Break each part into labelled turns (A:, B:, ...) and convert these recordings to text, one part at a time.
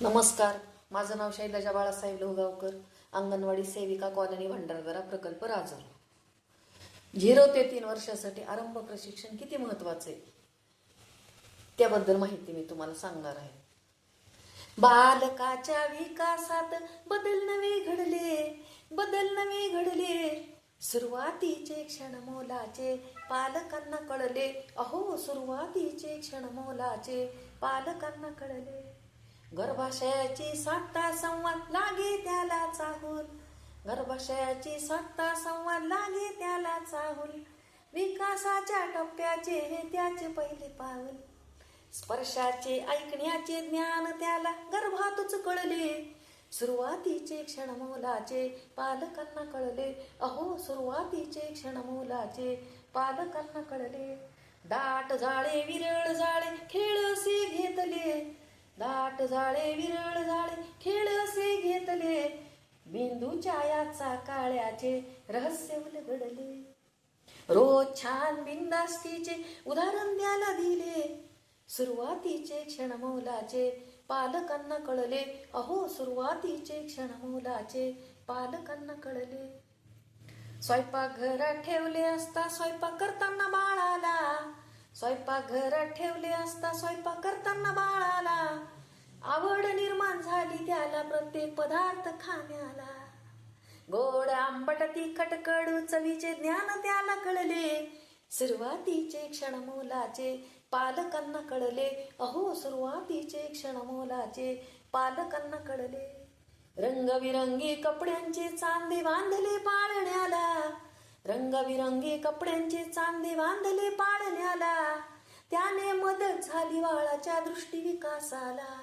A: नमस्कार. माझं नाव शैलजा बाळासाहेब लोहगावकर, अंगणवाडी सेविका कॉलनी भंडारदरा, प्रकल्प राजूर. 0 ते 3 वर्षासाठी आरंभ प्रशिक्षण किती महत्वाचे त्याबद्दल माहिती मी तुम्हाला सांगणार आहे. बालकाच्या विकासात बदल नवे घडले, सुरुवातीचे क्षण मोलाचे पालकांना कळले. अहो, सुरुवातीचे क्षण मोलाचे पालकांना कळले. गर्भाशयाची साधता संवाद लागे त्याला चाहूल, गर्भाशयाची साधता संवाद लागे त्याला चाहूल. विकासाच्या टप्प्याचे हे त्याचे पहिले पाऊल, स्पर्शाचे ऐकण्याचे ज्ञान त्याला गर्भातच कळले. सुरुवातीचे क्षण मोलाचे पालकांना कळले. अहो, सुरुवातीचे क्षण मोलाचे पालकांना कळले. दाट जाळे विरळ जाळे खेळ असे घेतले, दाट जाळे विरळ जाळे खेळ असे घेतले. बिंदूच्या याचा काळ्याचे रहस्य उलगडले. रोज छान बिनधास्तीचे उदाहरण त्याला दिले. सुरुवातीचे क्षण मोलाचे पालकांना कळले. अहो, सुरुवातीचे क्षण मोलाचे पालकांना कळले. स्वयंपाक घरात ठेवले असता स्वयंपाक करताना बाळाला, स्वयंपाक घरात ठेवले असता स्वयंपाक करताना बाळाला आवड निर्माण झाली त्याला प्रत्येक पदार्थ खाण्याला. गोड आंबट तिखट कडू चवीचे ज्ञान त्याला कळले. सुरुवातीचे क्षण मोलाचे पालकांना कळले. अहो, सुरुवातीचे क्षण मोलाचे पालकांना कळले. रंगबिरंगी कपड्यांचे चांदे बांधले पाळण्याला, रंगबिरंगी कपड्यांचे चांदे बांधले पाळण्याला. त्याने मदत झाली बाळाच्या दृष्टी विकासाला.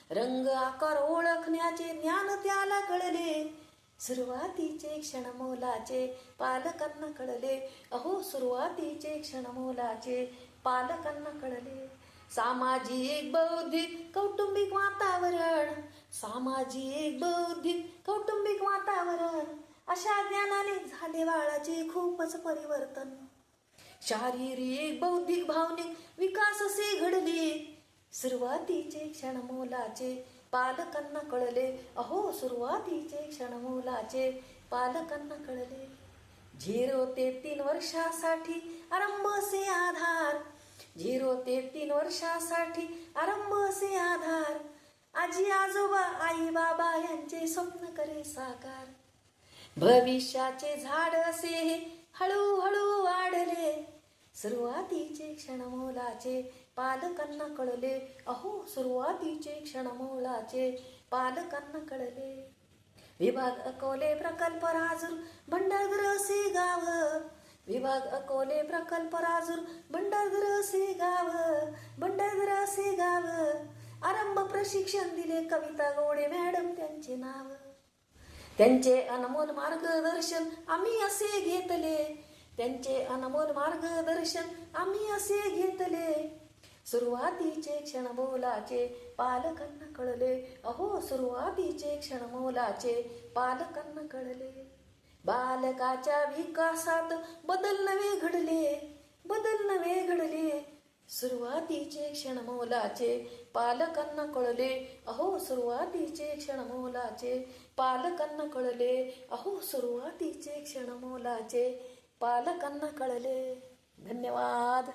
A: रंग आकार ओळखण्याचे ज्ञान त्याला कळले. सुरुवातीचे क्षण मोलाचे पालकांना कळले. अहो, सुरुवातीचे क्षण मोलाचे पालकांना कळले. सामाजिक बौद्धिक कौटुंबिक वातावरण, सामाजिक बौद्धिक कौटुंबिक वातावरण अशा ज्ञानाने झाले बाळाचे खूपच परिवर्तन. शारीरिक बौद्धिक भावनिक विकास असे घडले. सुरुवातीचे क्षण मोलाचे पालकांना कळले. अहो, सुरुवातीचे क्षण मोलाचे पालकांना कळले. 0 ते 3 वर्षासाठी आरंभ असे आधार, 0 ते 3 वर्षासाठी आरंभ असे आधार. आजी आजोबा आई बाबा यांचे स्वप्न करे साकार. भविष्याचे झाड असे हे हळूहळू वाढले. सुरुवातीचे क्षण मोलाचे पालकांना कळले. अहो, सुरुवातीचे क्षण मोलाचे पालकांना कळले. विभाग अकोले प्रकल्प राजूर भंडारदर असे गाव, विभाग अकोले प्रकल्प राजूर भंडारदर असे गाव, भंडारदर असे गाव. आरंभ प्रशिक्षण दिले कविता गोडे मॅडम त्यांचे नाव. त्यांचे अनमोल मार्गदर्शन आम्ही असे घेतले, त्यांचे अनमोल मार्गदर्शन आम्ही असे घेतले. सुरुवातीचे क्षण मोलाचे पालकांना कळले. अहो, सुरुवातीचे क्षण मोलाचे पालकांना कळले. बालकाच्या विकासात बदल नवे घडले, बदल नवे घडले. सुरुवातीचे क्षण मोलाचे पालकांना कळले. अहो, सुरुवातीचे क्षण मोलाचे पालकांना कळले. अहो, सुरुवातीचे क्षण मोलाचे पालकांना कळले. धन्यवाद.